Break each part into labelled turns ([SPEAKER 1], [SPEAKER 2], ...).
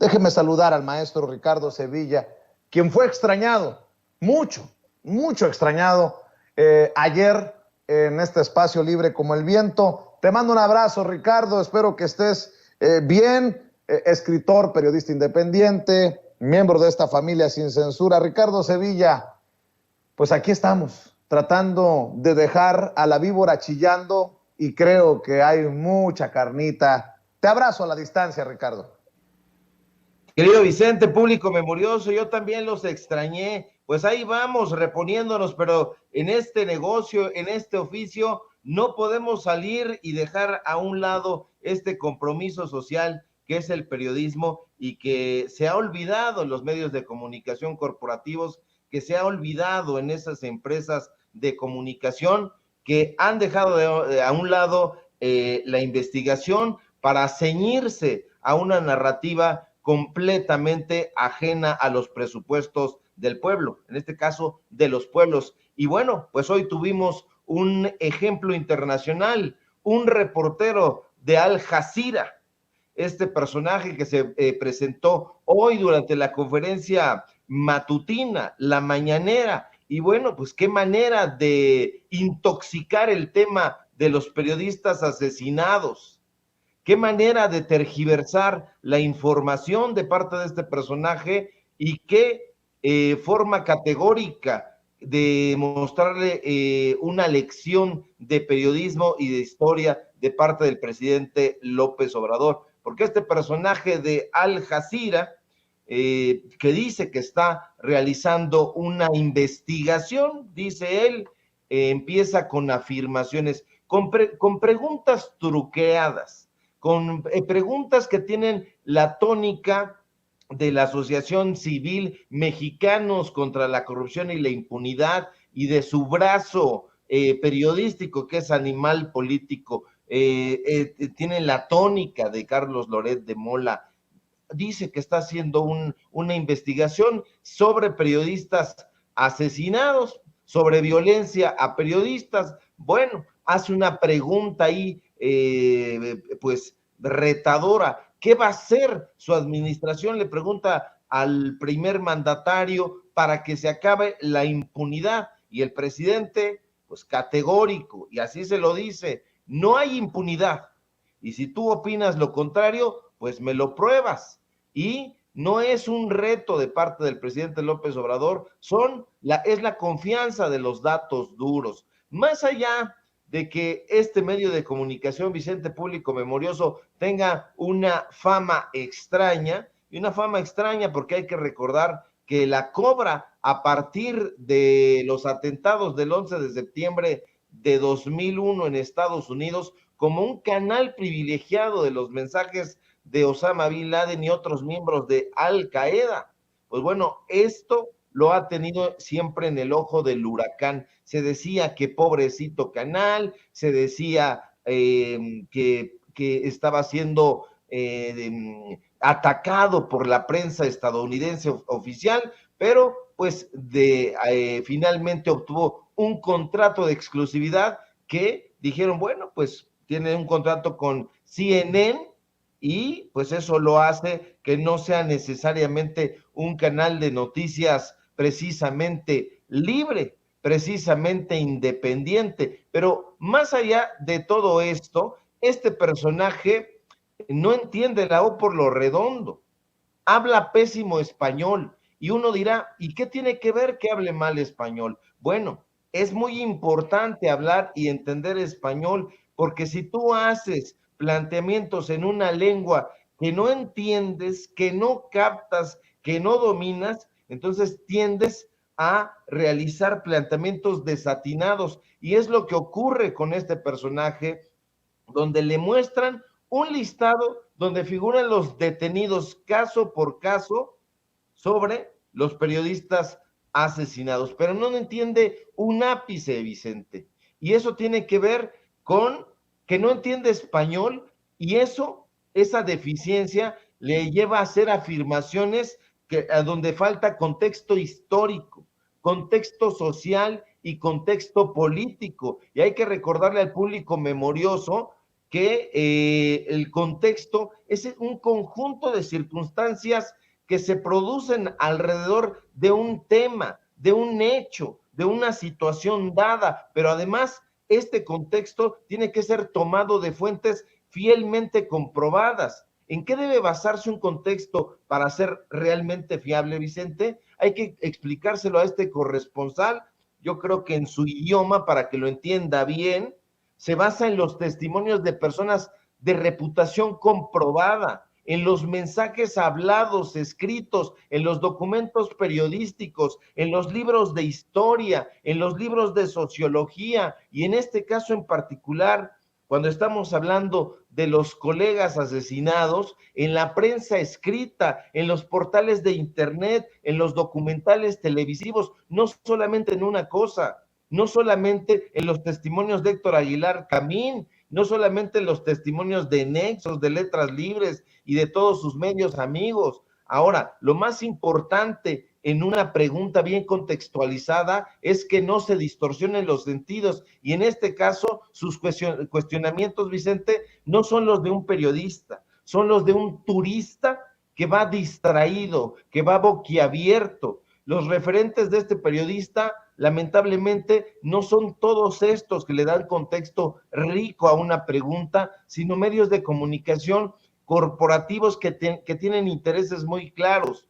[SPEAKER 1] Déjeme saludar al maestro Ricardo Sevilla, quien fue extrañado, mucho extrañado ayer en este espacio libre como el viento. Te mando un abrazo, Ricardo, espero que estés bien, escritor, periodista independiente, miembro de esta familia sin censura. Ricardo Sevilla, pues aquí estamos, tratando de dejar a la víbora chillando y creo que hay mucha carnita. Te abrazo a la distancia, Ricardo.
[SPEAKER 2] Querido Vicente, público memorioso, yo también los extrañé, pues ahí vamos reponiéndonos, pero en este negocio, en este oficio, no podemos salir y dejar a un lado este compromiso social que es el periodismo y que se ha olvidado en los medios de comunicación corporativos, que se ha olvidado en esas empresas de comunicación que han dejado a un lado la investigación para ceñirse a una narrativa completamente ajena a los presupuestos del pueblo, en este caso de los pueblos. Y bueno, pues hoy tuvimos un ejemplo internacional, un reportero de Al Jazeera, este personaje que se presentó hoy durante la conferencia matutina, la mañanera, y bueno, pues qué manera de intoxicar el tema de los periodistas asesinados. Qué manera de tergiversar la información de parte de este personaje y qué forma categórica de mostrarle una lección de periodismo y de historia de parte del presidente López Obrador. Porque este personaje de Al Jazeera, que dice que está realizando una investigación, dice él, empieza con afirmaciones, con preguntas truqueadas, con preguntas que tienen la tónica de la Asociación Civil Mexicanos contra la Corrupción y la Impunidad y de su brazo periodístico que es Animal Político. Tiene la tónica de Carlos Loret de Mola. Dice que está haciendo una investigación sobre periodistas asesinados, sobre violencia a periodistas. Bueno, hace una pregunta ahí, pues retadora. ¿Qué va a hacer su administración? Le pregunta al primer mandatario para que se acabe la impunidad. Y el presidente, pues categórico, y así se lo dice, no hay impunidad. Y si tú opinas lo contrario, pues me lo pruebas. Y no es un reto de parte del presidente López Obrador, es la confianza de los datos duros. Más allá de que este medio de comunicación, Vicente, público memorioso, tenga una fama extraña, y una fama extraña porque hay que recordar que la cobra a partir de los atentados del 11 de septiembre de 2001 en Estados Unidos como un canal privilegiado de los mensajes de Osama Bin Laden y otros miembros de Al Qaeda. Pues bueno, esto lo ha tenido siempre en el ojo del huracán. Se decía que pobrecito canal, se decía que estaba siendo atacado por la prensa estadounidense oficial, pero pues finalmente obtuvo un contrato de exclusividad que dijeron, bueno, pues tiene un contrato con CNN y pues eso lo hace que no sea necesariamente un canal de noticias precisamente libre, precisamente independiente. Pero más allá de todo esto, este personaje no entiende la O por lo redondo, habla pésimo español y uno dirá, ¿y qué tiene que ver que hable mal español? Bueno, es muy importante hablar y entender español porque si tú haces planteamientos en una lengua que no entiendes, que no captas, que no dominas, entonces tiendes a realizar planteamientos desatinados y es lo que ocurre con este personaje donde le muestran un listado donde figuran los detenidos caso por caso sobre los periodistas asesinados, pero no entiende un ápice, Vicente. Y eso tiene que ver con que no entiende español y esa deficiencia le lleva a hacer afirmaciones a donde falta contexto histórico, contexto social y contexto político. Y hay que recordarle al público memorioso que el contexto es un conjunto de circunstancias que se producen alrededor de un tema, de un hecho, de una situación dada, pero además este contexto tiene que ser tomado de fuentes fielmente comprobadas. ¿En qué debe basarse un contexto para ser realmente fiable, Vicente? Hay que explicárselo a este corresponsal, yo creo que en su idioma, para que lo entienda bien. Se basa en los testimonios de personas de reputación comprobada, en los mensajes hablados, escritos, en los documentos periodísticos, en los libros de historia, en los libros de sociología, y en este caso en particular, cuando estamos hablando de los colegas asesinados, en la prensa escrita, en los portales de internet, en los documentales televisivos, no solamente en una cosa, no solamente en los testimonios de Héctor Aguilar Camín, no solamente en los testimonios de Nexos, de Letras Libres y de todos sus medios amigos. Ahora, lo más importante en una pregunta bien contextualizada es que no se distorsionen los sentidos, y en este caso sus cuestionamientos, Vicente, no son los de un periodista, son los de un turista que va distraído, que va boquiabierto. Los referentes de este periodista lamentablemente no son todos estos que le dan contexto rico a una pregunta, sino medios de comunicación corporativos que tienen intereses muy claros.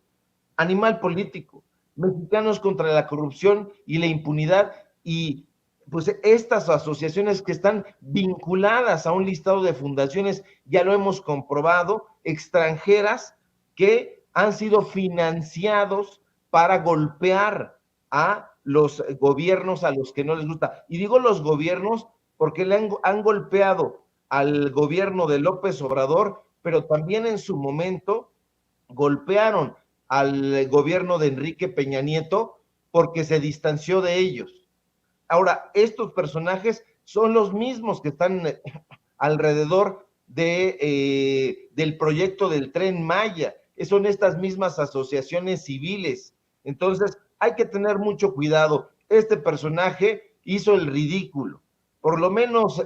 [SPEAKER 2] Animal político, Mexicanos contra la corrupción y la impunidad, y pues estas asociaciones que están vinculadas a un listado de fundaciones, ya lo hemos comprobado, extranjeras, que han sido financiados para golpear a los gobiernos a los que no les gusta. Y digo los gobiernos porque han golpeado al gobierno de López Obrador, pero también en su momento golpearon al gobierno de Enrique Peña Nieto porque se distanció de ellos. Ahora, estos personajes son los mismos que están alrededor del proyecto del Tren Maya. Son estas mismas asociaciones civiles. Entonces, hay que tener mucho cuidado. Este personaje hizo el ridículo. Por lo menos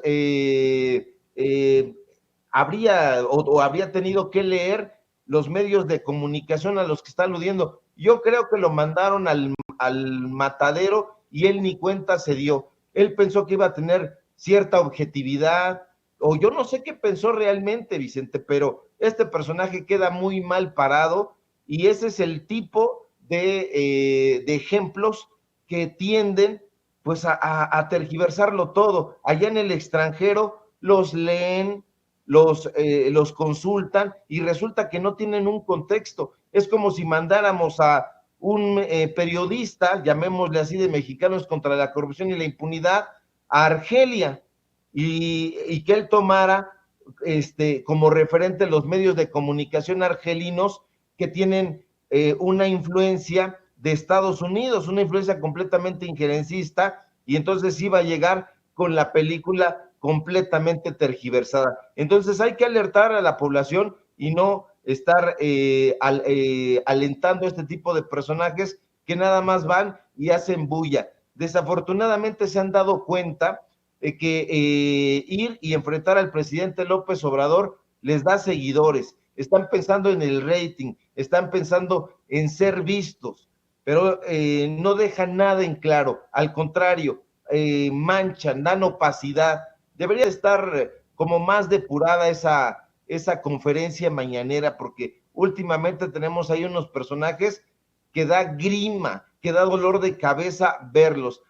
[SPEAKER 2] habría tenido que leer los medios de comunicación a los que está aludiendo. Yo creo que lo mandaron al matadero y él ni cuenta se dio. Él pensó que iba a tener cierta objetividad, o yo no sé qué pensó realmente, Vicente, pero este personaje queda muy mal parado, y ese es el tipo de ejemplos que tienden pues a tergiversarlo todo. Allá en el extranjero los leen, los consultan, y resulta que no tienen un contexto. Es como si mandáramos a un periodista, llamémosle así, de Mexicanos contra la corrupción y la impunidad, a Argelia, y que él tomara como referente los medios de comunicación argelinos que tienen una influencia de Estados Unidos, una influencia completamente injerencista, y entonces iba a llegar con la película completamente tergiversada. Entonces hay que alertar a la población y no estar alentando este tipo de personajes que nada más van y hacen bulla. Desafortunadamente se han dado cuenta de que ir y enfrentar al presidente López Obrador les da seguidores. Están pensando en el rating, están pensando en ser vistos, pero no dejan nada en claro. Al contrario, manchan, dan opacidad. Debería estar como más depurada esa conferencia mañanera, porque últimamente tenemos ahí unos personajes que da grima, que da dolor de cabeza verlos.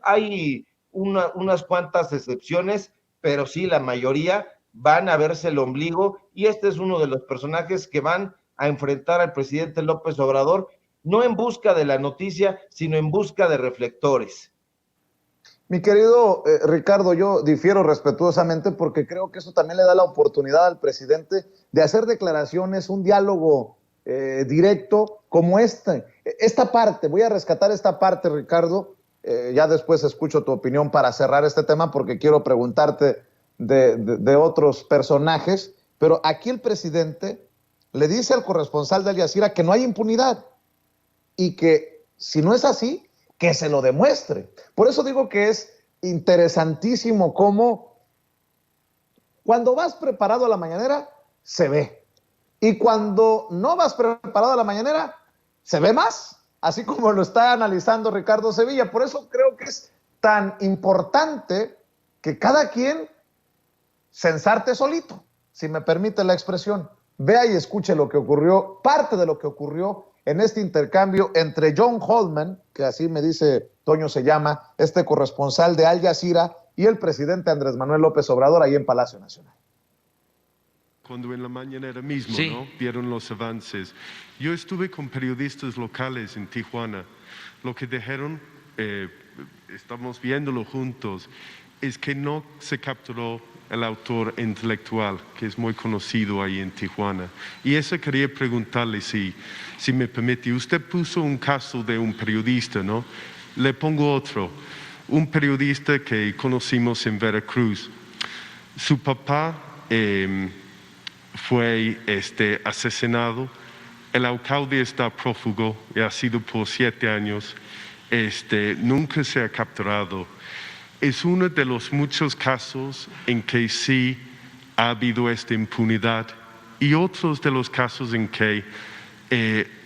[SPEAKER 2] Hay unas cuantas excepciones, pero sí, la mayoría van a verse el ombligo, y este es uno de los personajes que van a enfrentar al presidente López Obrador, no en busca de la noticia, sino en busca de reflectores.
[SPEAKER 1] Mi querido Ricardo, yo difiero respetuosamente porque creo que eso también le da la oportunidad al presidente de hacer declaraciones, un diálogo directo como este. Esta parte, voy a rescatar esta parte, Ricardo, ya después escucho tu opinión para cerrar este tema porque quiero preguntarte de otros personajes, pero aquí el presidente le dice al corresponsal de Al Jazeera que no hay impunidad y que si no es así, que se lo demuestre. Por eso digo que es interesantísimo cómo Cuando vas preparado a la mañanera, se ve. Y cuando no vas preparado a la mañanera, se ve más, así como lo está analizando Ricardo Sevilla. Por eso creo que es tan importante que cada quien se ensarte solito, si me permite la expresión. Vea y escuche lo que ocurrió, parte de lo que ocurrió en este intercambio entre John Holman, que así me dice Toño se llama, este corresponsal de Al Jazeera, y el presidente Andrés Manuel López Obrador ahí en Palacio Nacional.
[SPEAKER 3] Cuando en la mañanera mismo,
[SPEAKER 4] sí,
[SPEAKER 3] ¿no?, vieron los avances. Yo estuve con periodistas locales en Tijuana. Lo que dijeron, estamos viéndolo juntos, es que no se capturó el autor intelectual, que es muy conocido ahí en Tijuana. Y eso quería preguntarle, si me permite. Usted puso un caso de un periodista, ¿no? Le pongo otro. Un periodista que conocimos en Veracruz. Su papá fue asesinado. El alcalde está prófugo y ha sido por 7 años. Nunca se ha capturado. Es uno de los muchos casos en que sí ha habido esta impunidad, y otros de los casos en que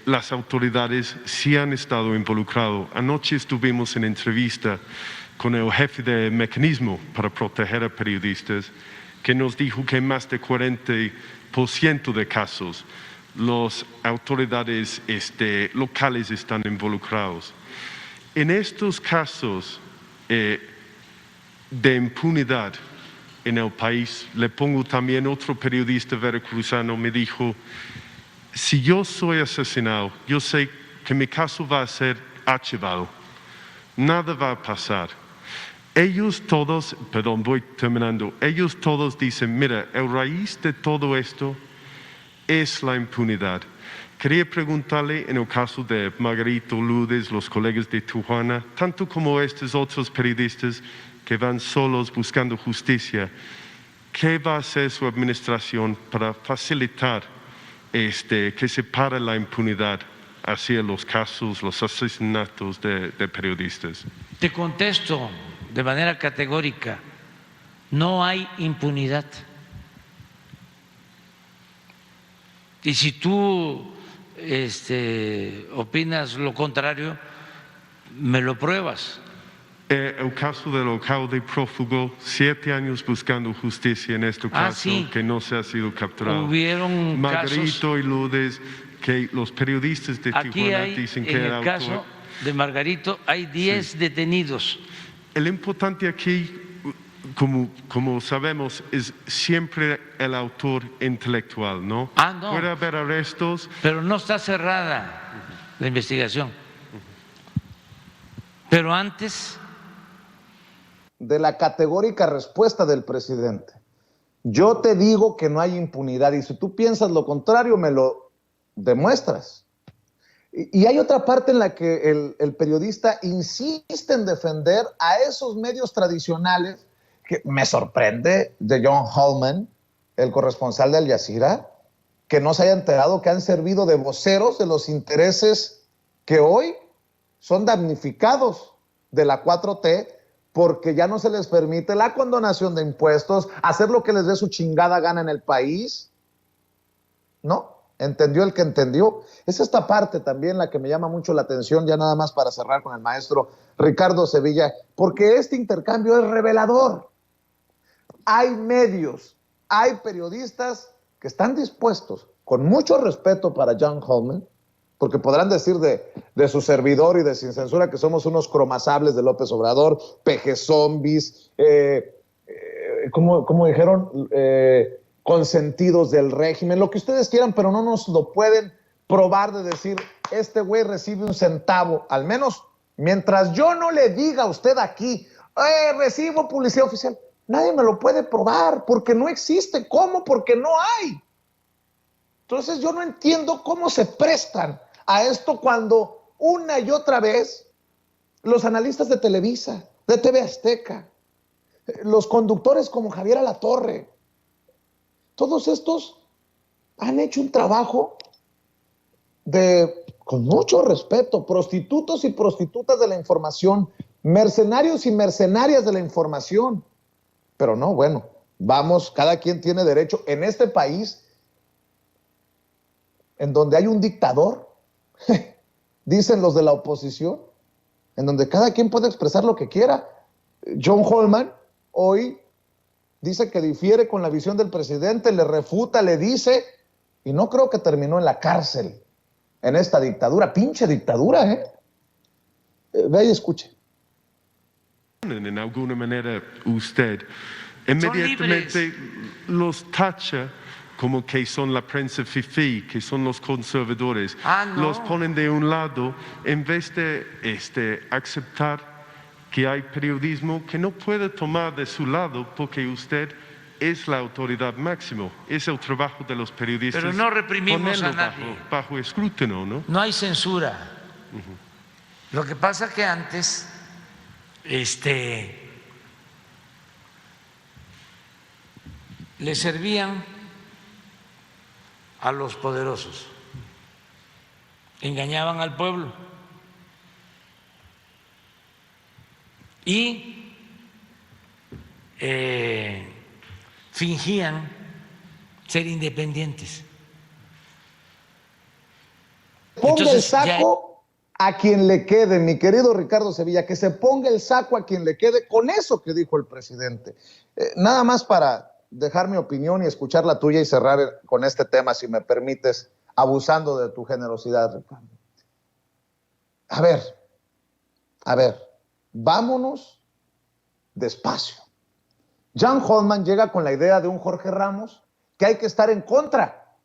[SPEAKER 3] las autoridades sí han estado involucrados. Anoche estuvimos en entrevista con el jefe del mecanismo para proteger a periodistas, que nos dijo que en más de 40% de casos las autoridades locales están involucrados. En estos casos de impunidad en el país, le pongo también otro periodista veracruzano, me dijo: si yo soy asesinado, yo sé que mi caso va a ser archivado, nada va a pasar. Ellos todos, perdón, voy terminando, ellos todos dicen: mira, el raíz de todo esto es la impunidad. Quería preguntarle, en el caso de Margarito Lourdes, los colegas de Tijuana, tanto como estos otros periodistas que van solos buscando justicia, ¿qué va a hacer su administración para facilitar que se pare la impunidad hacia los casos, los asesinatos de periodistas?
[SPEAKER 4] Te contesto de manera categórica: no hay impunidad. Y si tú opinas lo contrario, me lo pruebas.
[SPEAKER 3] El caso del alcalde prófugo, 7 años buscando justicia en este caso,
[SPEAKER 4] sí,
[SPEAKER 3] que no se ha sido capturado.
[SPEAKER 4] Hubieron
[SPEAKER 3] Margarito
[SPEAKER 4] casos,
[SPEAKER 3] y Lourdes, que los periodistas de Tijuana dicen que
[SPEAKER 4] en el caso de Margarito hay 10 sí. detenidos.
[SPEAKER 3] El importante aquí, como sabemos, es siempre el autor intelectual, ¿no?
[SPEAKER 4] No.
[SPEAKER 3] Puede haber arrestos.
[SPEAKER 4] Pero no está cerrada la investigación. Pero antes
[SPEAKER 1] de la categórica respuesta del presidente: yo te digo que no hay impunidad, y si tú piensas lo contrario, me lo demuestras. Y hay otra parte en la que el periodista insiste en defender a esos medios tradicionales, que me sorprende, de John Holman, el corresponsal de Al Jazeera, que no se haya enterado que han servido de voceros de los intereses que hoy son damnificados de la 4T, porque ya no se les permite la condonación de impuestos, hacer lo que les dé su chingada gana en el país. ¿No? ¿Entendió el que entendió? Es esta parte también la que me llama mucho la atención, ya nada más para cerrar con el maestro Ricardo Sevilla, porque este intercambio es revelador. Hay medios, hay periodistas que están dispuestos, con mucho respeto para John Holman, porque podrán decir de su servidor y de Sin Censura que somos unos cromasables de López Obrador, pejezombis, como dijeron, consentidos del régimen, lo que ustedes quieran, pero no nos lo pueden probar de decir: este güey recibe un centavo, al menos mientras yo no le diga a usted aquí, recibo publicidad oficial. Nadie me lo puede probar, porque no existe. ¿Cómo? Porque no hay. Entonces yo no entiendo cómo se prestan a esto cuando una y otra vez los analistas de Televisa, de TV Azteca, los conductores como Javier Alatorre, todos estos han hecho un trabajo con mucho respeto, prostitutos y prostitutas de la información, mercenarios y mercenarias de la información. Pero no, bueno, Vamos, cada quien tiene derecho. En este país, en donde hay un dictador, dicen los de la oposición, en donde cada quien puede expresar lo que quiera. John Holman hoy dice que difiere con la visión del presidente, le refuta, le dice, y no creo que terminó en la cárcel, en esta dictadura, pinche dictadura, ¿eh? Ve y escuche.
[SPEAKER 3] En alguna manera usted inmediatamente los tacha como que son la prensa fifí, que son los conservadores.
[SPEAKER 4] No.
[SPEAKER 3] Los ponen de un lado en vez de aceptar que hay periodismo que no puede tomar de su lado porque usted es la autoridad máxima. Es el trabajo de los periodistas.
[SPEAKER 4] Pero no reprimimos a
[SPEAKER 3] ponerlo
[SPEAKER 4] nadie.
[SPEAKER 3] bajo escrutinio, ¿no?
[SPEAKER 4] No hay censura. Lo que pasa que antes, le servían a los poderosos, engañaban al pueblo y fingían ser independientes.
[SPEAKER 1] Ponga el saco a quien le quede, mi querido Ricardo Sevilla, que se ponga el saco a quien le quede con eso que dijo el presidente. Nada más para dejar mi opinión y escuchar la tuya y cerrar con este tema, si me permites, abusando de tu generosidad, Ricardo. A ver, vámonos despacio. John Holman llega con la idea de un Jorge Ramos que hay que estar en contra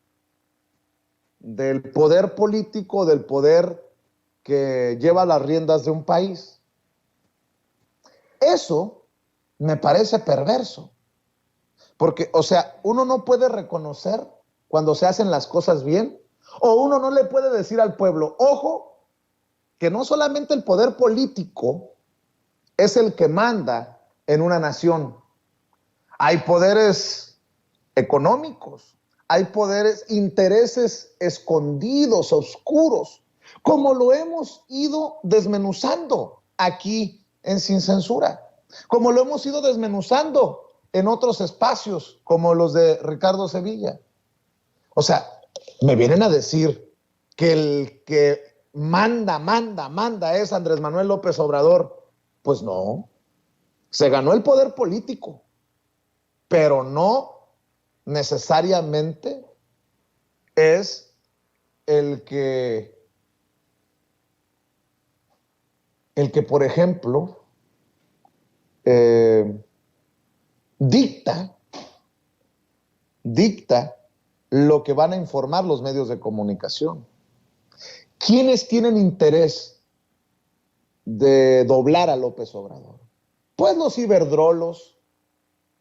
[SPEAKER 1] del poder político, del poder que lleva las riendas de un país. Eso me parece perverso. Porque, o sea, uno no puede reconocer cuando se hacen las cosas bien, o uno no le puede decir al pueblo, ojo, que no solamente el poder político es el que manda en una nación. Hay poderes económicos, hay poderes, intereses escondidos, oscuros, como lo hemos ido desmenuzando aquí en Sin Censura, como lo hemos ido desmenuzando en otros espacios como los de Ricardo Sevilla. O sea, me vienen a decir que el que manda es Andrés Manuel López Obrador. Pues no, se ganó el poder político, pero no necesariamente es el que por ejemplo, dicta lo que van a informar los medios de comunicación. ¿Quiénes tienen interés de doblar a López Obrador? Pues los ciberdrolos,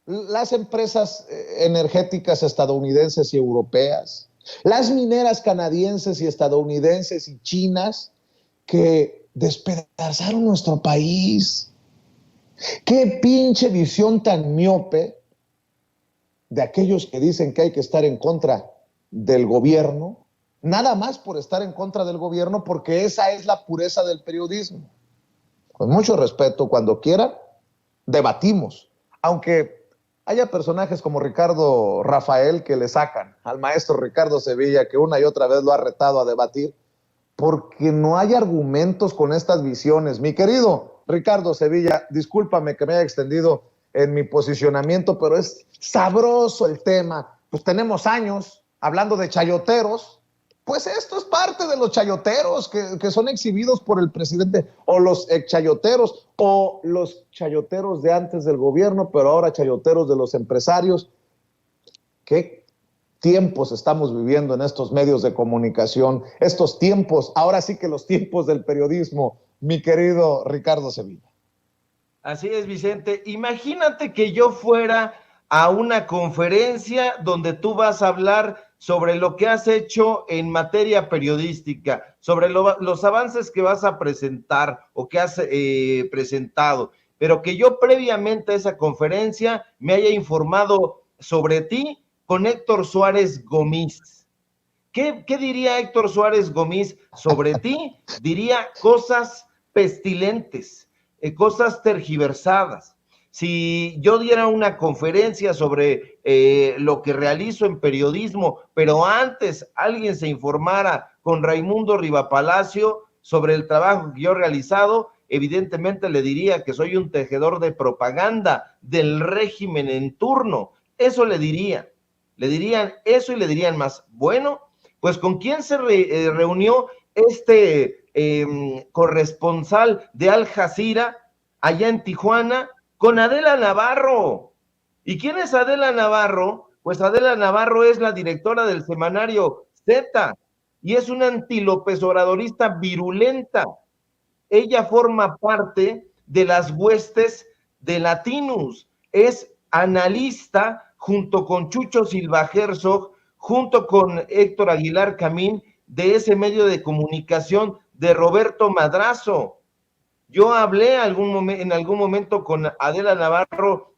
[SPEAKER 1] las empresas energéticas estadounidenses y europeas, las mineras canadienses y estadounidenses y chinas que despedazaron nuestro país. Qué pinche visión tan miope de aquellos que dicen que hay que estar en contra del gobierno, nada más por estar en contra del gobierno, porque esa es la pureza del periodismo. Con mucho respeto, cuando quieran, debatimos. Aunque haya personajes como Ricardo Rafael que le sacan al maestro Ricardo Sevilla, que una y otra vez lo ha retado a debatir, porque no hay argumentos con estas visiones. Mi querido Ricardo Sevilla, discúlpame que me haya extendido en mi posicionamiento, pero es sabroso el tema. Pues tenemos años hablando de chayoteros, pues esto es parte de los chayoteros que son exhibidos por el presidente, o los exchayoteros, o los chayoteros de antes del gobierno, pero ahora chayoteros de los empresarios. ¿Qué tiempos estamos viviendo en estos medios de comunicación? Estos tiempos, ahora sí que los tiempos del periodismo, mi querido Ricardo Sevilla.
[SPEAKER 2] Así es, Vicente. Imagínate que yo fuera a una conferencia donde tú vas a hablar sobre lo que has hecho en materia periodística, sobre los avances que vas a presentar o que has presentado, pero que yo previamente a esa conferencia me haya informado sobre ti con Héctor Suárez Gómez. ¿Qué diría Héctor Suárez Gómez sobre ti? Diría cosas pestilentes, cosas tergiversadas. si yo diera una conferencia sobre lo que realizo en periodismo, pero antes alguien se informara con Raimundo Rivapalacio sobre el trabajo que yo he realizado, evidentemente le diría que soy un tejedor de propaganda del régimen en turno. Eso le dirían eso y le dirían más. Bueno, pues ¿con quién se reunió este corresponsal de Al Jazeera allá en Tijuana? Con Adela Navarro. ¿Y quién es Adela Navarro? Pues Adela Navarro es la directora del semanario Z y es una anti-López Obradorista virulenta. Ella forma parte de las huestes de Latinus, es analista junto con Chucho Silva Herzog, junto con Héctor Aguilar Camín, de ese medio de comunicación de Roberto Madrazo. Yo hablé en algún momento con Adela Navarro,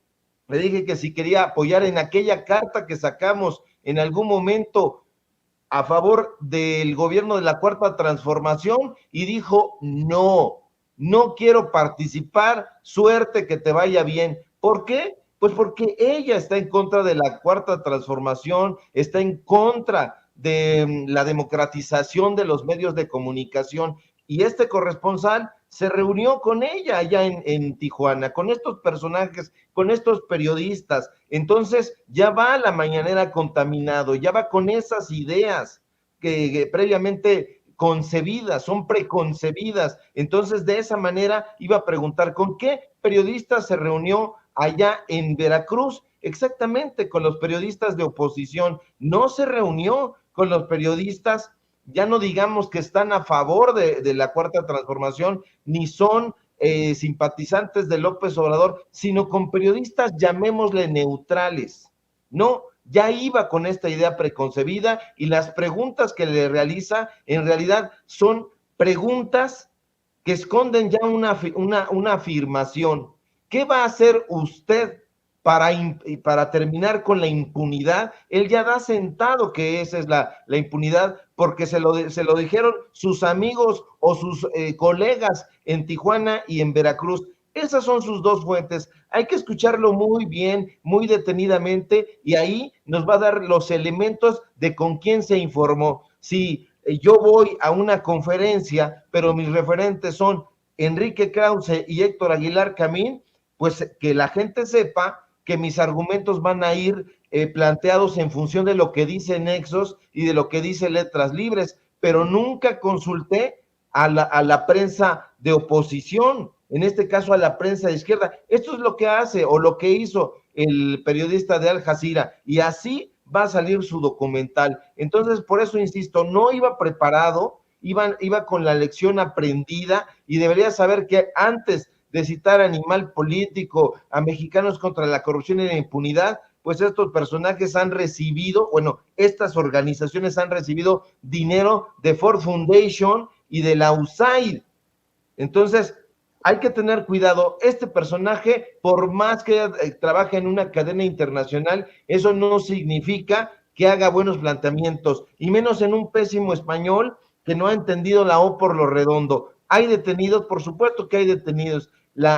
[SPEAKER 2] le dije que si quería apoyar en aquella carta que sacamos en algún momento a favor del gobierno de la Cuarta Transformación, y dijo, no quiero participar, suerte, que te vaya bien. ¿Por qué? Pues porque ella está en contra de la Cuarta Transformación, está en contra de la democratización de los medios de comunicación, y este corresponsal se reunió con ella allá en Tijuana, con estos personajes, con estos periodistas. Entonces ya va a la mañanera contaminado, ya va con esas ideas que previamente concebidas, son preconcebidas. Entonces de esa manera iba a preguntar con qué periodista se reunió allá en Veracruz. Exactamente, con los periodistas de oposición. No se reunió con los periodistas, ya no digamos que están a favor de la Cuarta Transformación, ni son simpatizantes de López Obrador, sino con periodistas, llamémosle neutrales. No, ya iba con esta idea preconcebida, y las preguntas que le realiza en realidad son preguntas que esconden ya una afirmación. ¿Qué va a hacer usted para terminar con la impunidad? Él ya da sentado que esa es la impunidad, porque se lo dijeron sus amigos o sus colegas en Tijuana y en Veracruz. Esas son sus dos fuentes. Hay que escucharlo muy bien, muy detenidamente, y ahí nos va a dar los elementos de con quién se informó. Si yo voy a una conferencia, pero mis referentes son Enrique Krause y Héctor Aguilar Camín, pues que la gente sepa que mis argumentos van a ir planteados en función de lo que dice Nexos y de lo que dice Letras Libres, pero nunca consulté a la prensa de oposición, en este caso a la prensa de izquierda. Esto es lo que hace o lo que hizo el periodista de Al Jazeera, y así va a salir su documental. Entonces, por eso insisto, no iba preparado, iba con la lección aprendida, y debería saber que antes de citar Animal Político, a Mexicanos contra la Corrupción y la Impunidad, pues estos personajes han recibido, bueno, estas organizaciones han recibido dinero de Ford Foundation y de la USAID. Entonces, hay que tener cuidado. Este personaje, por más que trabaje en una cadena internacional, eso no significa que haga buenos planteamientos, y menos en un pésimo español que no ha entendido la O por lo redondo. Hay detenidos, por supuesto que hay detenidos.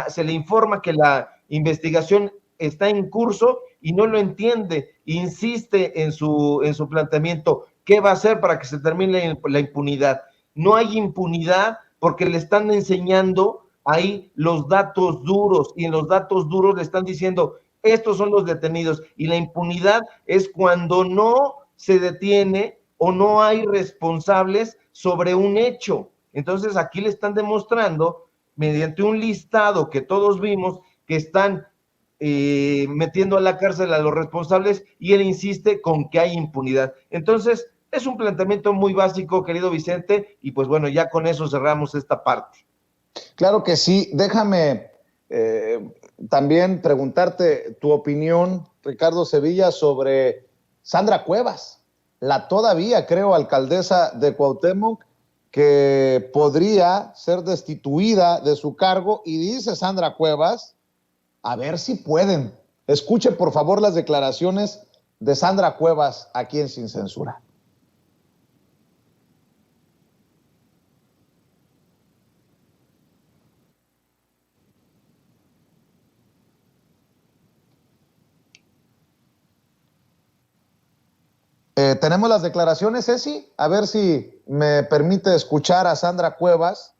[SPEAKER 2] Se le informa que la investigación está en curso y no lo entiende, insiste en su planteamiento. ¿Qué va a hacer para que se termine la impunidad? No hay impunidad porque le están enseñando ahí los datos duros, y en los datos duros le están diciendo, estos son los detenidos, y la impunidad es cuando no se detiene o no hay responsables sobre un hecho. Entonces aquí le están demostrando, mediante un listado que todos vimos, que están metiendo a la cárcel a los responsables, y él insiste con que hay impunidad. Entonces, es un planteamiento muy básico, querido Vicente, y pues bueno, ya con eso cerramos esta parte.
[SPEAKER 1] Claro que sí. Déjame también preguntarte tu opinión, Ricardo Sevilla, sobre Sandra Cuevas, la todavía, creo, alcaldesa de Cuauhtémoc, que podría ser destituida de su cargo, y dice Sandra Cuevas, a ver si pueden. Escuche, por favor, las declaraciones de Sandra Cuevas aquí en Sin Censura. Tenemos las declaraciones, Ceci, a ver si me permite escuchar a Sandra Cuevas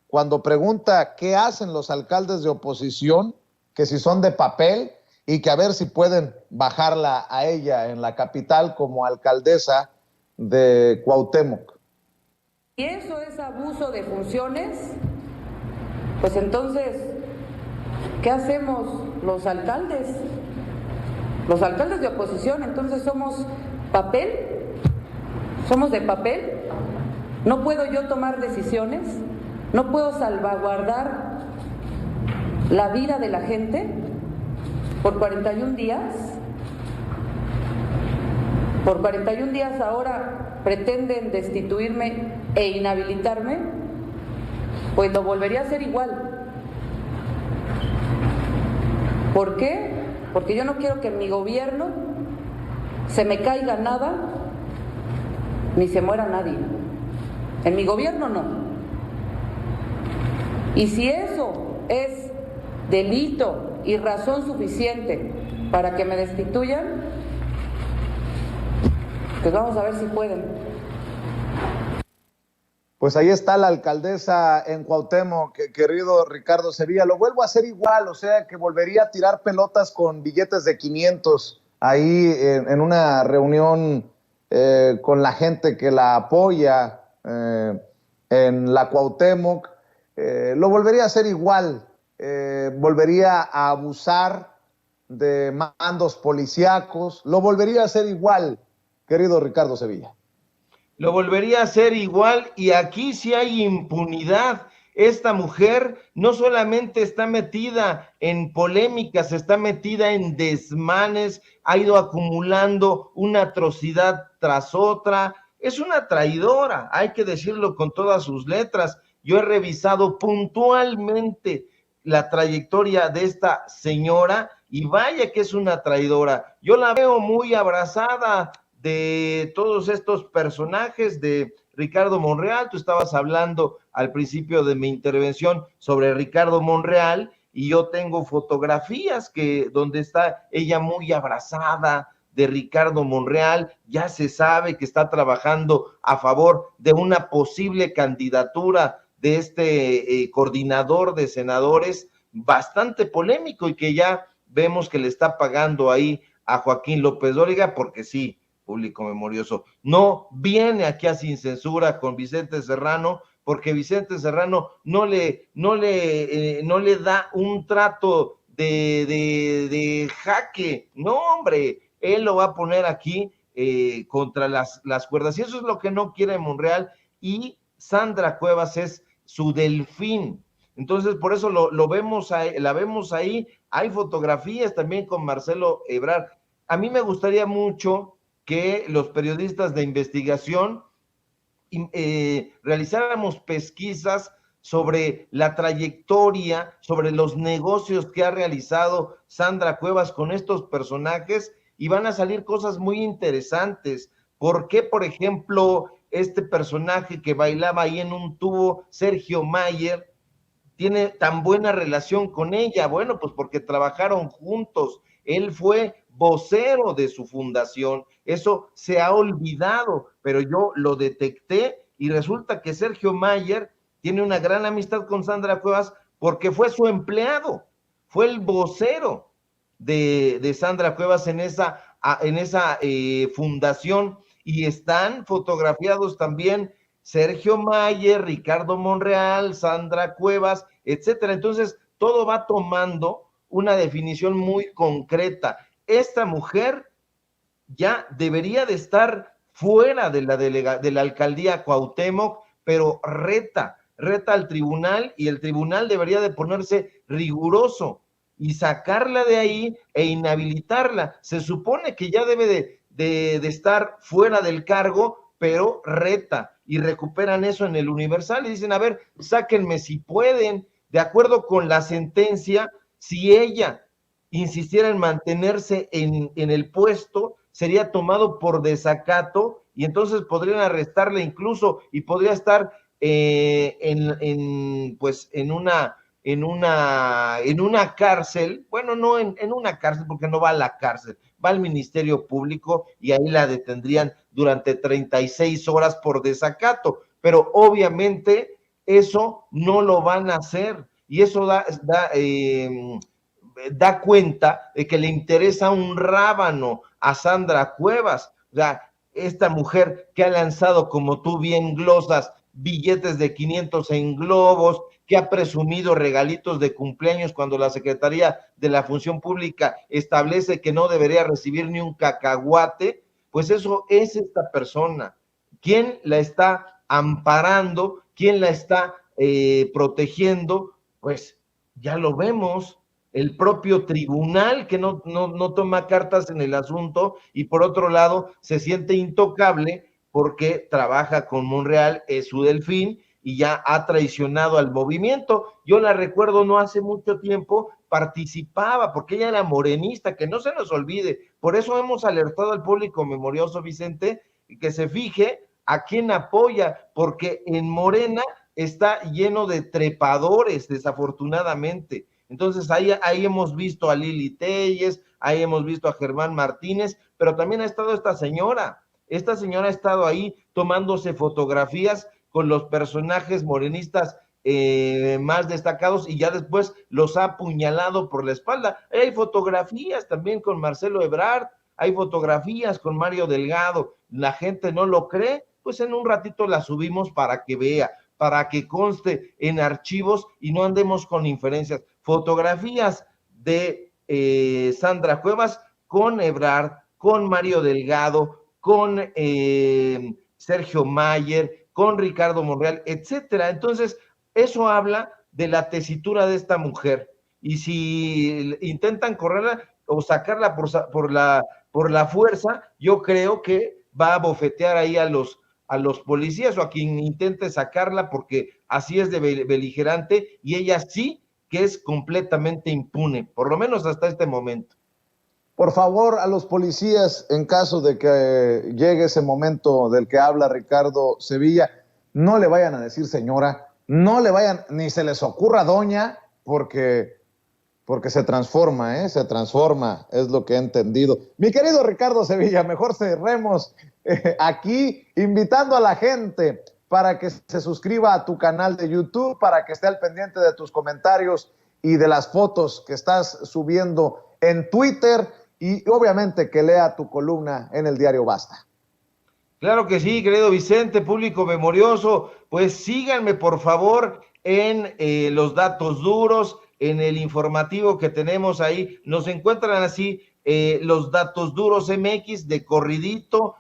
[SPEAKER 1] cuando pregunta qué hacen los alcaldes de oposición, que si son de papel y que a ver si pueden bajarla a ella en la capital como alcaldesa de Cuauhtémoc.
[SPEAKER 5] Si eso es abuso de funciones, pues entonces, ¿qué hacemos los alcaldes? Los alcaldes de oposición, entonces somos papel, somos de papel. No puedo yo tomar decisiones, no puedo salvaguardar la vida de la gente por 41 días. Por 41 días ahora pretenden destituirme e inhabilitarme, pues lo volvería a hacer igual. ¿Por qué? Porque yo no quiero que en mi gobierno se me caiga nada ni se muera nadie. En mi gobierno no. Y si eso es delito y razón suficiente para que me destituyan, pues vamos a ver si pueden.
[SPEAKER 1] Pues ahí está la alcaldesa en Cuauhtémoc, querido Ricardo Sevilla. Lo vuelvo a hacer igual, o sea que volvería a tirar pelotas con billetes de 500 ahí en una reunión con la gente que la apoya en la Cuauhtémoc. Lo volvería a hacer igual, volvería a abusar de mandos policíacos, lo volvería a hacer igual, querido Ricardo Sevilla.
[SPEAKER 2] Lo volvería a hacer igual, y aquí sí hay impunidad. Esta mujer no solamente está metida en polémicas, está metida en desmanes, ha ido acumulando una atrocidad tras otra. Es una traidora, hay que decirlo con todas sus letras. Yo he revisado puntualmente la trayectoria de esta señora y vaya que es una traidora. Yo la veo muy abrazada de todos estos personajes, de Ricardo Monreal. Tú estabas hablando al principio de mi intervención sobre Ricardo Monreal, y yo tengo fotografías donde está ella muy abrazada de Ricardo Monreal. Ya se sabe que está trabajando a favor de una posible candidatura de este coordinador de senadores bastante polémico, y que ya vemos que le está pagando ahí a Joaquín López Dóriga, porque sí, público memorioso, no viene aquí a Sin Censura con Vicente Serrano, porque Vicente Serrano no le da un trato de jaque. No, hombre, él lo va a poner aquí contra las cuerdas, y eso es lo que no quiere Monreal, y Sandra Cuevas es su delfín. Entonces, por eso lo vemos ahí, la vemos ahí. Hay fotografías también con Marcelo Ebrard. A mí me gustaría mucho que los periodistas de investigación realizáramos pesquisas sobre la trayectoria, sobre los negocios que ha realizado Sandra Cuevas con estos personajes, y van a salir cosas muy interesantes. ¿Por qué, por ejemplo, este personaje que bailaba ahí en un tubo, Sergio Mayer, tiene tan buena relación con ella? Bueno, pues porque trabajaron juntos. Él fue vocero de su fundación. Eso se ha olvidado, pero yo lo detecté, y resulta que Sergio Mayer tiene una gran amistad con Sandra Cuevas porque fue su empleado, fue el vocero de Sandra Cuevas en esa fundación, y están fotografiados también Sergio Mayer, Ricardo Monreal, Sandra Cuevas, etcétera. Entonces, todo va tomando una definición muy concreta. Esta mujer ya debería de estar fuera de la alcaldía Cuauhtémoc, pero reta al tribunal, y el tribunal debería de ponerse riguroso y sacarla de ahí e inhabilitarla. Se supone que ya debe de estar fuera del cargo, pero reta, y recuperan eso en el Universal y dicen, a ver, sáquenme si pueden. De acuerdo con la sentencia, si ella insistiera en mantenerse en el puesto, sería tomado por desacato, y entonces podrían arrestarle incluso, y podría estar en una en una cárcel, bueno, no en una cárcel, porque no va a la cárcel, va al Ministerio Público y ahí la detendrían durante 36 horas por desacato, pero obviamente eso no lo van a hacer, y eso da cuenta de que le interesa un rábano a Sandra Cuevas. O sea, esta mujer que ha lanzado, como tú bien glosas, billetes de 500 en globos, que ha presumido regalitos de cumpleaños cuando la Secretaría de la Función Pública establece que no debería recibir ni un cacahuate, pues eso es esta persona. ¿Quién la está amparando? ¿Quién la está protegiendo? Pues ya lo vemos, el propio tribunal que no toma cartas en el asunto, y por otro lado se siente intocable porque trabaja con Monreal, es su delfín, y ya ha traicionado al movimiento. Yo la recuerdo no hace mucho tiempo, participaba, porque ella era morenista, que no se nos olvide. Por eso hemos alertado al público memorioso, Vicente, que se fije a quién apoya, porque en Morena está lleno de trepadores, desafortunadamente. Entonces ahí hemos visto a Lili Telles, ahí hemos visto a Germán Martínez, pero también ha estado esta señora. Esta señora ha estado ahí tomándose fotografías con los personajes morenistas más destacados, y ya después los ha apuñalado por la espalda. Hay fotografías también con Marcelo Ebrard, hay fotografías con Mario Delgado. La gente no lo cree, pues en un ratito la subimos para que vea, para que conste en archivos y no andemos con inferencias. Fotografías de Sandra Cuevas con Ebrard, con Mario Delgado, con Sergio Mayer, con Ricardo Monreal, etcétera. Entonces, eso habla de la tesitura de esta mujer. Y si intentan correrla o sacarla por la fuerza, yo creo que va a bofetear ahí a los policías o a quien intente sacarla, porque así es de beligerante, y ella sí que es completamente impune, por lo menos hasta este momento.
[SPEAKER 1] Por favor, a los policías, en caso de que llegue ese momento del que habla Ricardo Sevilla, no le vayan a decir señora, no le vayan, ni se les ocurra doña, porque se transforma, se transforma, es lo que he entendido. Mi querido Ricardo Sevilla, mejor cerremos aquí invitando a la gente para que se suscriba a tu canal de YouTube, para que esté al pendiente de tus comentarios y de las fotos que estás subiendo en Twitter, y obviamente que lea tu columna en el diario Basta.
[SPEAKER 2] Claro que sí, querido Vicente, público memorioso, pues síganme por favor en los datos duros, en el informativo que tenemos ahí, nos encuentran así, los datos duros MX de corridito.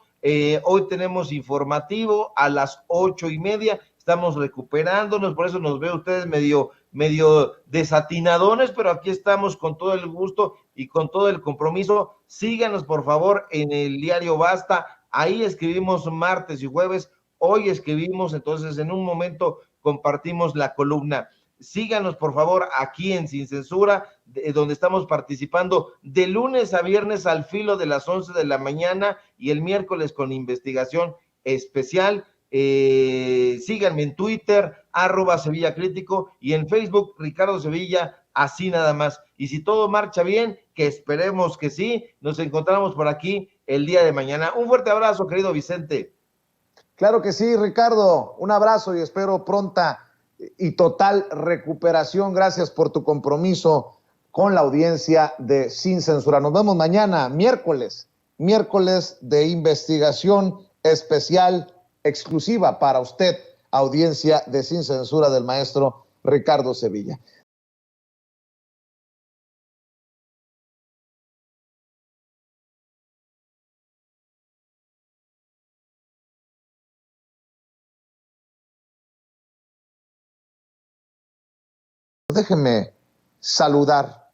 [SPEAKER 2] Hoy tenemos informativo a las 8:30, estamos recuperándonos, por eso nos ve ustedes medio desatinadones, pero aquí estamos con todo el gusto y con todo el compromiso. Síganos por favor en el diario Basta, ahí escribimos martes y jueves, hoy escribimos, entonces en un momento compartimos la columna. Síganos por favor aquí en Sin Censura, donde estamos participando de lunes a viernes al filo de las 11 de la mañana, y el miércoles con investigación especial. Síganme en Twitter, @Sevilla Crítico, y en Facebook, Ricardo Sevilla, así nada más. Y si todo marcha bien, que esperemos que sí, nos encontramos por aquí el día de mañana. Un fuerte abrazo, querido Vicente.
[SPEAKER 1] Claro que sí, Ricardo, un abrazo y espero pronta y total recuperación. Gracias por tu compromiso con la audiencia de Sin Censura. Nos vemos mañana, miércoles de investigación especial, exclusiva para usted, audiencia de Sin Censura del maestro Ricardo Sevilla. Déjeme saludar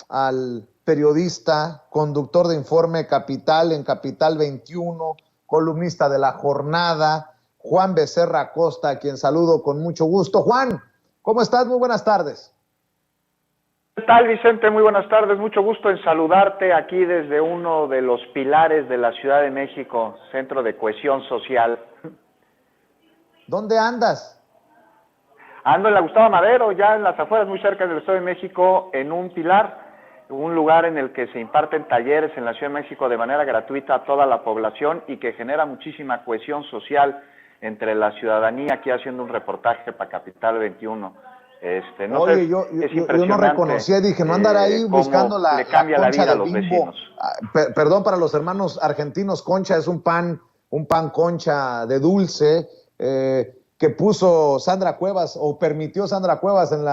[SPEAKER 1] al periodista, conductor de Informe Capital en Capital 21, columnista de La Jornada, Juan Becerra Acosta, a quien saludo con mucho gusto. Juan, ¿cómo estás? Muy buenas tardes.
[SPEAKER 6] ¿Qué tal, Vicente? Muy buenas tardes. Mucho gusto en saludarte aquí desde uno de los pilares de la Ciudad de México, Centro de Cohesión Social.
[SPEAKER 1] ¿Dónde andas?
[SPEAKER 6] Ando en la Gustavo Madero, ya en las afueras, muy cerca del Estado de México, en un pilar, un lugar en el que se imparten talleres en la Ciudad de México de manera gratuita a toda la población y que genera muchísima cohesión social entre la ciudadanía, aquí haciendo un reportaje para Capital 21.
[SPEAKER 1] Oye, yo no reconocía, dije, no andará ahí buscando la concha de Bimbo. Perdón para los hermanos argentinos, concha es un pan concha de dulce que puso Sandra Cuevas o permitió Sandra Cuevas en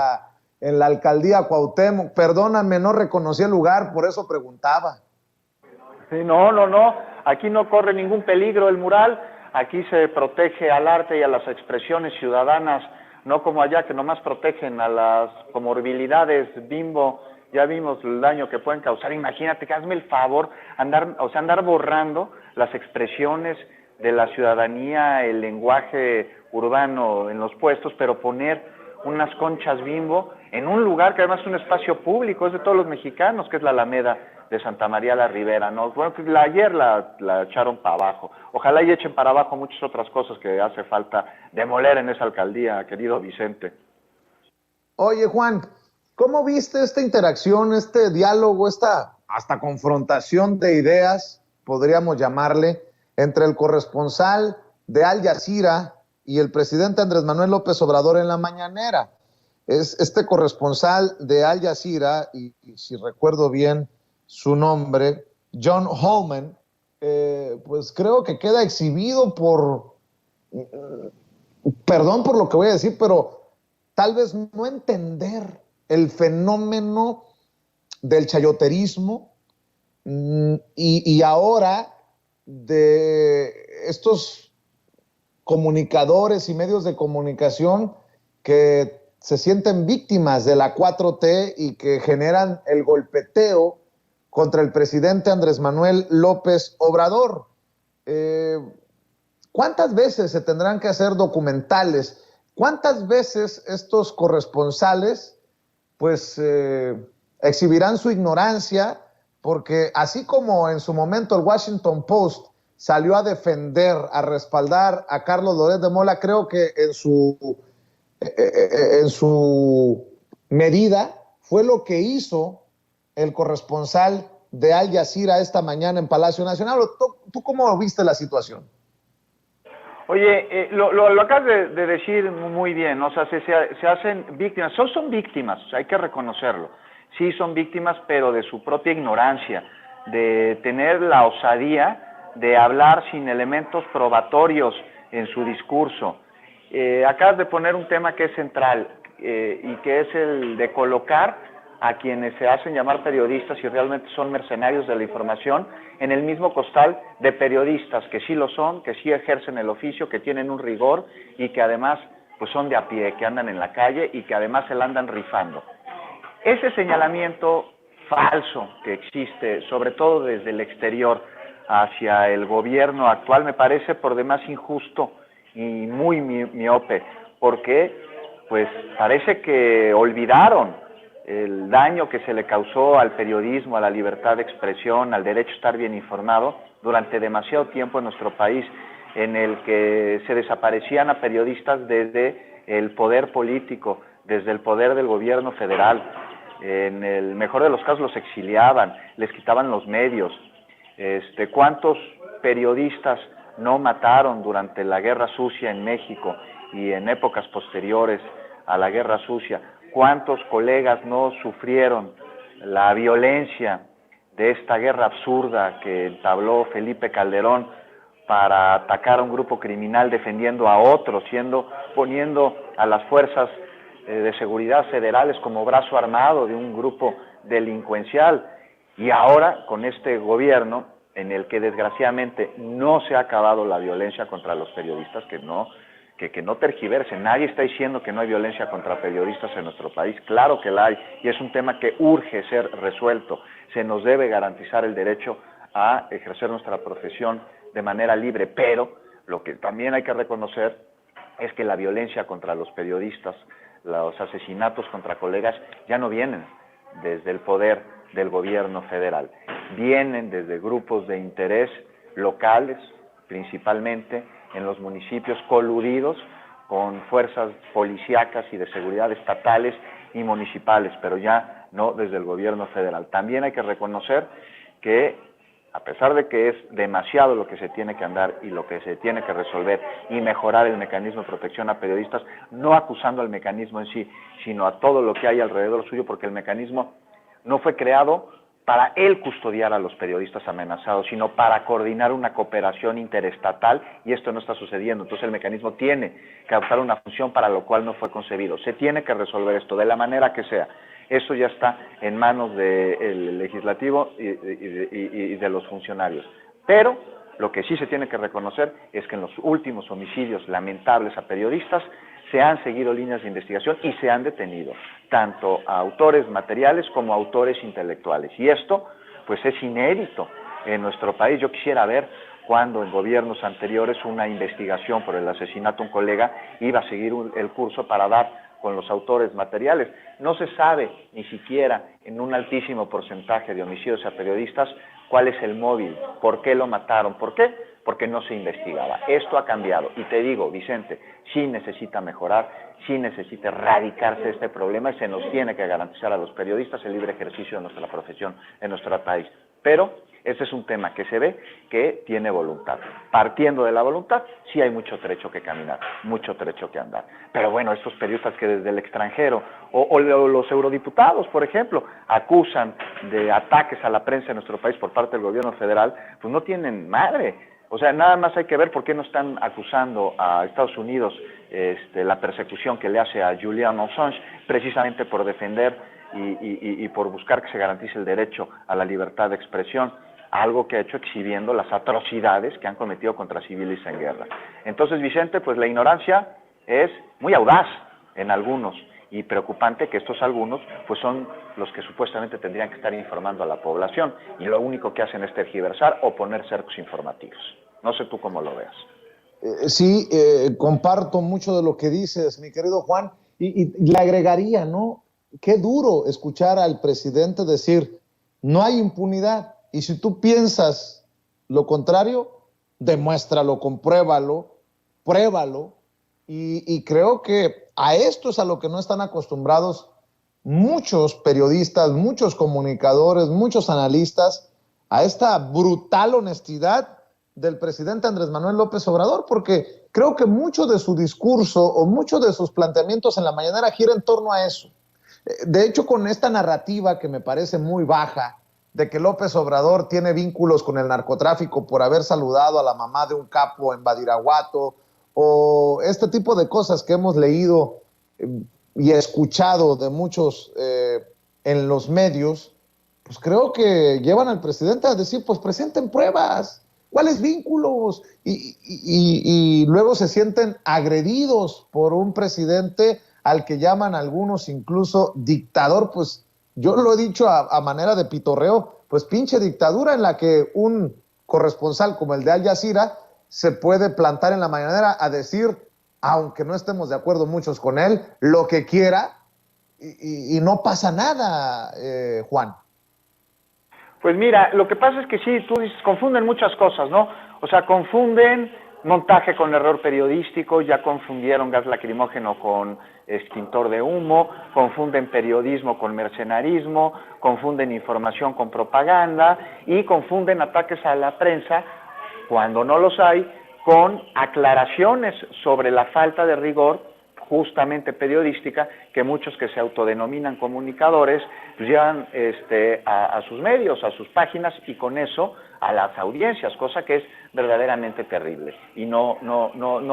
[SPEAKER 1] la alcaldía Cuauhtémoc. Perdóname, no reconocí el lugar, por eso preguntaba.
[SPEAKER 6] Sí, no, aquí no corre ningún peligro el mural, aquí se protege al arte y a las expresiones ciudadanas, no como allá que nomás protegen a las comorbilidades Bimbo. Ya vimos el daño que pueden causar. Imagínate, que hazme el favor, andar borrando las expresiones de la ciudadanía, el lenguaje urbano en los puestos, pero poner unas conchas Bimbo en un lugar que además es un espacio público, es de todos los mexicanos, que es la Alameda de Santa María la Ribera, ¿no? Bueno, pues ayer la echaron para abajo. Ojalá y echen para abajo muchas otras cosas que hace falta demoler en esa alcaldía, querido Vicente.
[SPEAKER 1] Oye, Juan, ¿cómo viste esta interacción, este diálogo, esta hasta confrontación de ideas, podríamos llamarle, entre el corresponsal de Al Jazeera y el presidente Andrés Manuel López Obrador en la mañanera? Es este corresponsal de Al Jazeera, y si recuerdo bien su nombre, John Holman, pues creo que queda exhibido por, perdón por lo que voy a decir, pero tal vez no entender el fenómeno del chayoterismo y ahora de estos comunicadores y medios de comunicación que se sienten víctimas de la 4T y que generan el golpeteo contra el presidente Andrés Manuel López Obrador. ¿Cuántas veces se tendrán que hacer documentales? ¿Cuántas veces estos corresponsales pues exhibirán su ignorancia? Porque así como en su momento el Washington Post salió a defender, a respaldar a Carlos Loret de Mola, creo que en su medida fue lo que hizo el corresponsal de Al Jazeera esta mañana en Palacio Nacional. ¿Tú cómo viste la situación?
[SPEAKER 6] Oye, lo acabas de decir muy bien, o sea, se hacen víctimas, son víctimas, hay que reconocerlo, sí son víctimas, pero de su propia ignorancia, de tener la osadía de hablar sin elementos probatorios en su discurso. Acabas de poner un tema que es central y que es el de colocar a quienes se hacen llamar periodistas y realmente son mercenarios de la información en el mismo costal de periodistas que sí lo son, que sí ejercen el oficio, que tienen un rigor y que además pues son de a pie, que andan en la calle y que además se la andan rifando. Ese señalamiento falso que existe, sobre todo desde el exterior hacia el gobierno actual, me parece por demás injusto y muy miope, porque pues parece que olvidaron el daño que se le causó al periodismo, a la libertad de expresión, al derecho a estar bien informado durante demasiado tiempo en nuestro país, en el que se desaparecían a periodistas desde el poder político, desde el poder del gobierno federal. En el mejor de los casos los exiliaban, les quitaban los medios. ¿Cuántos periodistas no mataron durante la Guerra Sucia en México y en épocas posteriores a la Guerra Sucia? ¿Cuántos colegas no sufrieron la violencia de esta guerra absurda que entabló Felipe Calderón para atacar a un grupo criminal defendiendo a otros, poniendo a las fuerzas de seguridad federales como brazo armado de un grupo delincuencial? Y ahora con este gobierno en el que desgraciadamente no se ha acabado la violencia contra los periodistas, que no tergiversen. Nadie está diciendo que no hay violencia contra periodistas en nuestro país. Claro que la hay, y es un tema que urge ser resuelto. Se nos debe garantizar el derecho a ejercer nuestra profesión de manera libre, pero lo que también hay que reconocer es que la violencia contra los periodistas, los asesinatos contra colegas, ya no vienen desde el poder del gobierno federal. Vienen desde grupos de interés locales, principalmente, en los municipios, coludidos con fuerzas policíacas y de seguridad estatales y municipales, pero ya no desde el gobierno federal. También hay que reconocer que, a pesar de que es demasiado lo que se tiene que andar y lo que se tiene que resolver y mejorar el mecanismo de protección a periodistas, no acusando al mecanismo en sí, sino a todo lo que hay alrededor suyo, porque el mecanismo no fue creado para él custodiar a los periodistas amenazados, sino para coordinar una cooperación interestatal, y esto no está sucediendo. Entonces el mecanismo tiene que adoptar una función para lo cual no fue concebido. Se tiene que resolver esto de la manera que sea. Eso ya está en manos del legislativo y de los funcionarios. Pero lo que sí se tiene que reconocer es que en los últimos homicidios lamentables a periodistas se han seguido líneas de investigación y se han detenido tanto a autores materiales como a autores intelectuales. Y esto, pues, es inédito en nuestro país. Yo quisiera ver cuando en gobiernos anteriores una investigación por el asesinato de un colega iba a seguir el curso para dar con los autores materiales. No se sabe ni siquiera en un altísimo porcentaje de homicidios a periodistas cuál es el móvil, por qué lo mataron, ¿por qué? Porque no se investigaba. Esto ha cambiado y te digo, Vicente, sí necesita mejorar, sí necesita erradicarse este problema y se nos tiene que garantizar a los periodistas el libre ejercicio de nuestra profesión en nuestro país. Pero ese es un tema que se ve que tiene voluntad. Partiendo de la voluntad, sí hay mucho trecho que caminar, mucho trecho que andar. Pero bueno, estos periodistas que desde el extranjero, o los eurodiputados, por ejemplo, acusan de ataques a la prensa en nuestro país por parte del gobierno federal, pues no tienen madre. O sea, nada más hay que ver por qué no están acusando a Estados Unidos la persecución que le hace a Julian Assange, precisamente por defender y por buscar que se garantice el derecho a la libertad de expresión, algo que ha hecho exhibiendo las atrocidades que han cometido contra civiles en guerra. Entonces, Vicente, pues la ignorancia es muy audaz en algunos y preocupante que estos algunos pues son los que supuestamente tendrían que estar informando a la población y lo único que hacen es tergiversar o poner cercos informativos. No sé tú cómo lo veas.
[SPEAKER 1] Sí, comparto mucho de lo que dices, mi querido Juan, y le agregaría, ¿no? Qué duro escuchar al presidente decir, no hay impunidad, y si tú piensas lo contrario, demuéstralo, compruébalo, pruébalo, y creo que a esto es a lo que no están acostumbrados muchos periodistas, muchos comunicadores, muchos analistas, a esta brutal honestidad del presidente Andrés Manuel López Obrador, porque creo que mucho de su discurso o muchos de sus planteamientos en la mañanera gira en torno a eso. De hecho, con esta narrativa que me parece muy baja, de que López Obrador tiene vínculos con el narcotráfico por haber saludado a la mamá de un capo en Badiraguato, o este tipo de cosas que hemos leído y escuchado de muchos en los medios, pues creo que llevan al presidente a decir, pues presenten pruebas, ¿cuáles vínculos? Y luego se sienten agredidos por un presidente al que llaman algunos incluso dictador. Pues yo lo he dicho a manera de pitorreo, pues pinche dictadura en la que un corresponsal como el de Al Jazeera se puede plantar en la mañanera a decir, aunque no estemos de acuerdo muchos con él, lo que quiera y no pasa nada, Juan.
[SPEAKER 6] Pues mira, lo que pasa es que sí, tú dices, confunden muchas cosas, ¿no? O sea, confunden montaje con error periodístico, ya confundieron gas lacrimógeno con extintor de humo, confunden periodismo con mercenarismo, confunden información con propaganda y confunden ataques a la prensa, cuando no los hay, con aclaraciones sobre la falta de rigor justamente periodística que muchos que se autodenominan comunicadores pues llevan a sus medios, a sus páginas y con eso a las audiencias, cosa que es verdaderamente terrible y no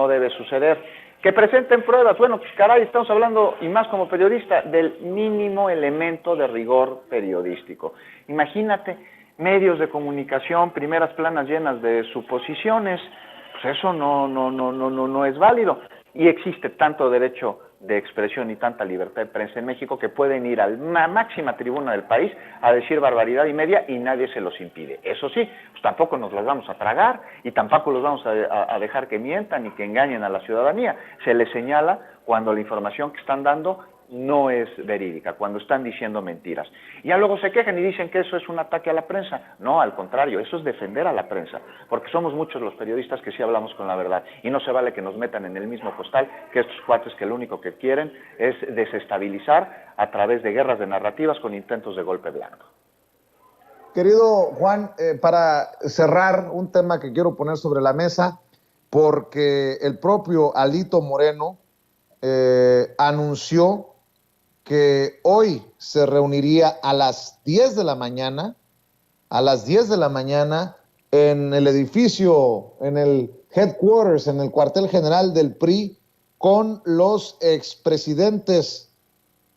[SPEAKER 6] debe suceder. Que presenten pruebas, bueno, pues caray, estamos hablando, y más como periodista, del mínimo elemento de rigor periodístico. Imagínate, medios de comunicación, primeras planas llenas de suposiciones, pues eso no es válido. Y existe tanto derecho de expresión y tanta libertad de prensa en México que pueden ir a la máxima tribuna del país a decir barbaridad y media y nadie se los impide. Eso sí, pues tampoco nos las vamos a tragar y tampoco los vamos a dejar que mientan y que engañen a la ciudadanía. Se les señala cuando la información que están dando no es verídica, cuando están diciendo mentiras. Y ya luego se quejan y dicen que eso es un ataque a la prensa. No, al contrario, eso es defender a la prensa, porque somos muchos los periodistas que sí hablamos con la verdad, y no se vale que nos metan en el mismo costal que estos cuates que lo único que quieren es desestabilizar a través de guerras de narrativas con intentos de golpe blanco.
[SPEAKER 1] Querido Juan, para cerrar, un tema que quiero poner sobre la mesa, porque el propio Alito Moreno anunció que hoy se reuniría a las 10 de la mañana, en el edificio, en el headquarters, en el cuartel general del PRI, con los expresidentes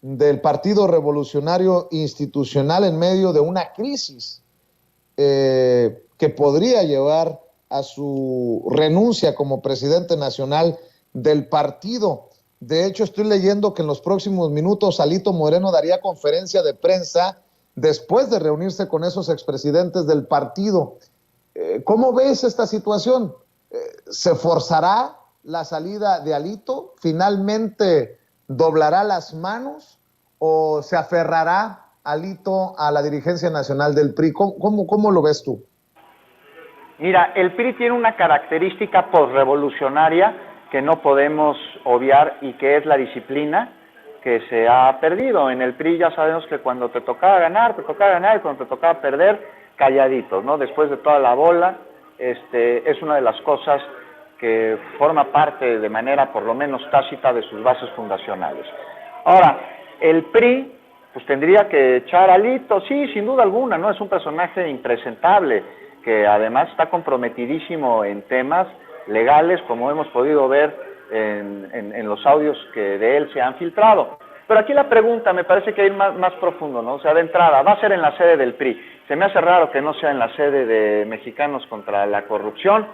[SPEAKER 1] del Partido Revolucionario Institucional en medio de una crisis que podría llevar a su renuncia como presidente nacional del partido. De hecho, estoy leyendo que en los próximos minutos Alito Moreno daría conferencia de prensa después de reunirse con esos expresidentes del partido. ¿Cómo ves esta situación? ¿Se forzará la salida de Alito? ¿Finalmente doblará las manos o se aferrará Alito a la dirigencia nacional del PRI? ¿Cómo lo ves tú?
[SPEAKER 6] Mira, el PRI tiene una característica posrevolucionaria que no podemos obviar y que es la disciplina que se ha perdido. En el PRI ya sabemos que cuando te tocaba ganar, y cuando te tocaba perder, calladitos, ¿no? Después de toda la bola, es una de las cosas que forma parte de manera por lo menos tácita de sus bases fundacionales. Ahora, el PRI pues tendría que echar a Alito, sí, sin duda alguna, ¿no? Es un personaje impresentable, que además está comprometidísimo en temas legales, como hemos podido ver en los audios que de él se han filtrado. Pero aquí la pregunta me parece que hay más profundo, ¿no? O sea, de entrada, va a ser en la sede del PRI. Se me hace raro que no sea en la sede de Mexicanos contra la Corrupción,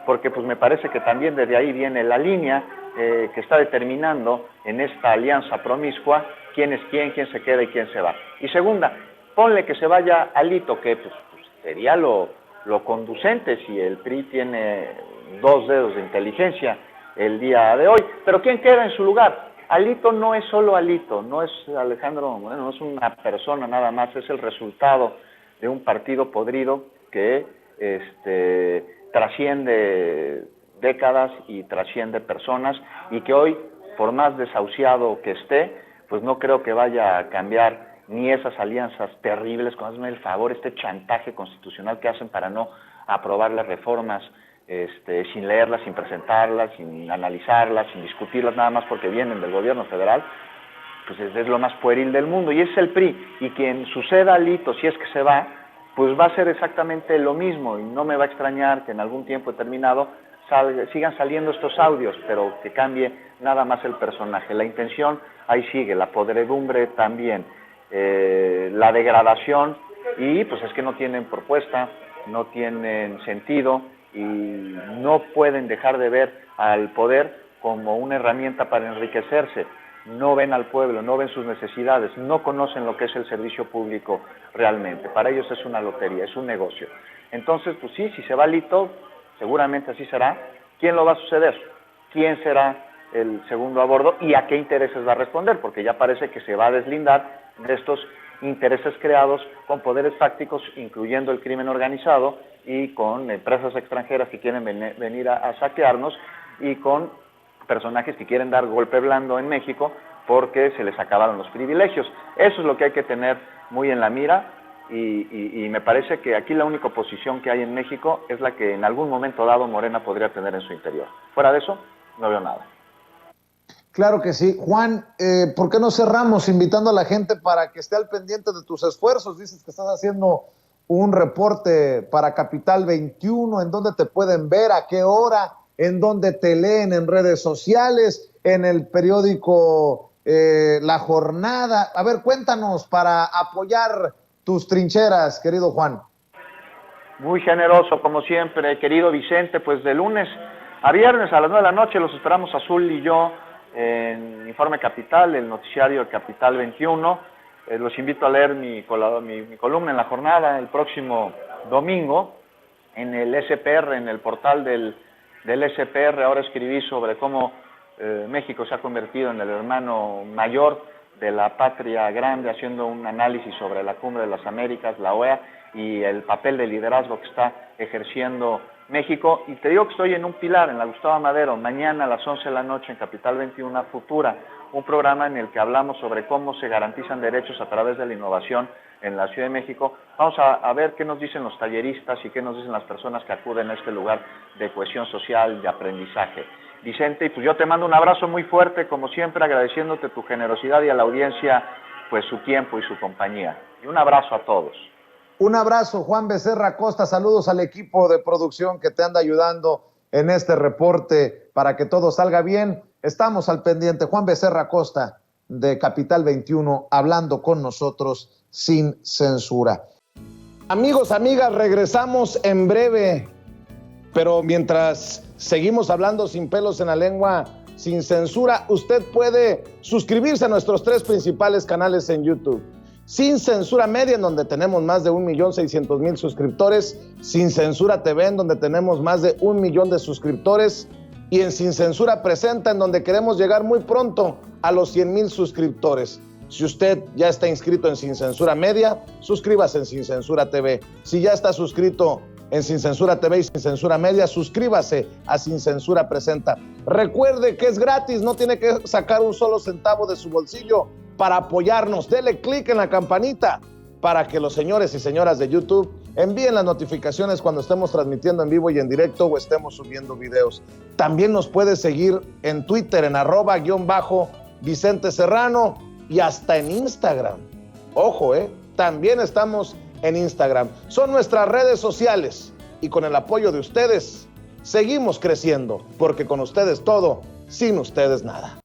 [SPEAKER 6] porque pues me parece que también desde ahí viene la línea que está determinando en esta alianza promiscua quién es quién se queda y quién se va. Y segunda, ponle que se vaya Alito, que pues sería lo conducente si el PRI tiene 2 dedos de inteligencia el día de hoy. Pero ¿quién queda en su lugar? Alito no es solo Alito, no es Alejandro Moreno, no es una persona nada más, es el resultado de un partido podrido que trasciende décadas y trasciende personas, y que hoy, por más desahuciado que esté, pues no creo que vaya a cambiar ni esas alianzas terribles, con hazme el favor, este chantaje constitucional que hacen para no aprobar las reformas, sin leerlas, sin presentarlas, sin analizarlas, sin discutirlas, nada más porque vienen del gobierno federal, pues es lo más pueril del mundo, y es el PRI, y quien suceda a Alito, si es que se va, pues va a ser exactamente lo mismo, y no me va a extrañar que en algún tiempo determinado sigan saliendo estos audios, pero que cambie nada más el personaje. La intención ahí sigue, la podredumbre también, la degradación, y pues es que no tienen propuesta, no tienen sentido, y no pueden dejar de ver al poder como una herramienta para enriquecerse. No ven al pueblo, no ven sus necesidades, no conocen lo que es el servicio público realmente. Para ellos es una lotería, es un negocio. Entonces, pues sí, si se va Alito, seguramente así será. ¿Quién lo va a suceder? ¿Quién será el segundo a bordo? ¿Y a qué intereses va a responder? Porque ya parece que se va a deslindar de estos intereses creados con poderes fácticos, incluyendo el crimen organizado, y con empresas extranjeras que quieren venir a saquearnos, y con personajes que quieren dar golpe blando en México porque se les acabaron los privilegios. Eso es lo que hay que tener muy en la mira, y me parece que aquí la única oposición que hay en México es la que en algún momento dado Morena podría tener en su interior. Fuera de eso, no veo nada.
[SPEAKER 1] Claro que sí. Juan, ¿por qué no cerramos invitando a la gente para que esté al pendiente de tus esfuerzos? Dices que estás haciendo un reporte para Capital 21, ¿en dónde te pueden ver? ¿A qué hora? ¿En dónde te leen? ¿En redes sociales? ¿En el periódico La Jornada? A ver, cuéntanos para apoyar tus trincheras, querido Juan.
[SPEAKER 6] Muy generoso, como siempre, querido Vicente. Pues de lunes a viernes a las 9 de la noche los esperamos Azul y yo en Informe Capital, el noticiario Capital 21. Los invito a leer mi columna en La Jornada el próximo domingo en el SPR, en el portal del SPR. Ahora escribí sobre cómo México se ha convertido en el hermano mayor de la patria grande, haciendo un análisis sobre la Cumbre de las Américas, la OEA, y el papel de liderazgo que está ejerciendo México. Y te digo que estoy en un pilar, en la Gustavo Madero, mañana a las 11 de la noche en Capital 21 Futura, un programa en el que hablamos sobre cómo se garantizan derechos a través de la innovación en la Ciudad de México. Vamos a ver qué nos dicen los talleristas y qué nos dicen las personas que acuden a este lugar de cohesión social, de aprendizaje. Vicente, y pues yo te mando un abrazo muy fuerte, como siempre, agradeciéndote tu generosidad y a la audiencia pues su tiempo y su compañía. Y un abrazo a todos.
[SPEAKER 1] Un abrazo, Juan Becerra Costa. Saludos al equipo de producción que te anda ayudando en este reporte para que todo salga bien. Estamos al pendiente. Juan Becerra Costa, de Capital 21, hablando con nosotros sin censura. Amigos, amigas, regresamos en breve, pero mientras seguimos hablando sin pelos en la lengua, sin censura, usted puede suscribirse a nuestros 3 principales canales en YouTube. Sin Censura Media, en donde tenemos más de 1,600,000 suscriptores, Sin Censura TV, en donde tenemos más de 1 millón de suscriptores, y en Sin Censura Presenta, en donde queremos llegar muy pronto a los 100,000 suscriptores. Si usted ya está inscrito en Sin Censura Media, suscríbase en Sin Censura TV. Si ya está suscrito en Sin Censura TV y Sin Censura Media, suscríbase a Sin Censura Presenta. Recuerde que es gratis, no tiene que sacar un solo centavo de su bolsillo para apoyarnos. Dele clic en la campanita para que los señores y señoras de YouTube envíen las notificaciones cuando estemos transmitiendo en vivo y en directo o estemos subiendo videos. También nos puede seguir en Twitter en @Vicente Serrano y hasta en Instagram. Ojo, también estamos en Instagram. Son nuestras redes sociales y con el apoyo de ustedes seguimos creciendo, porque con ustedes todo, sin ustedes nada.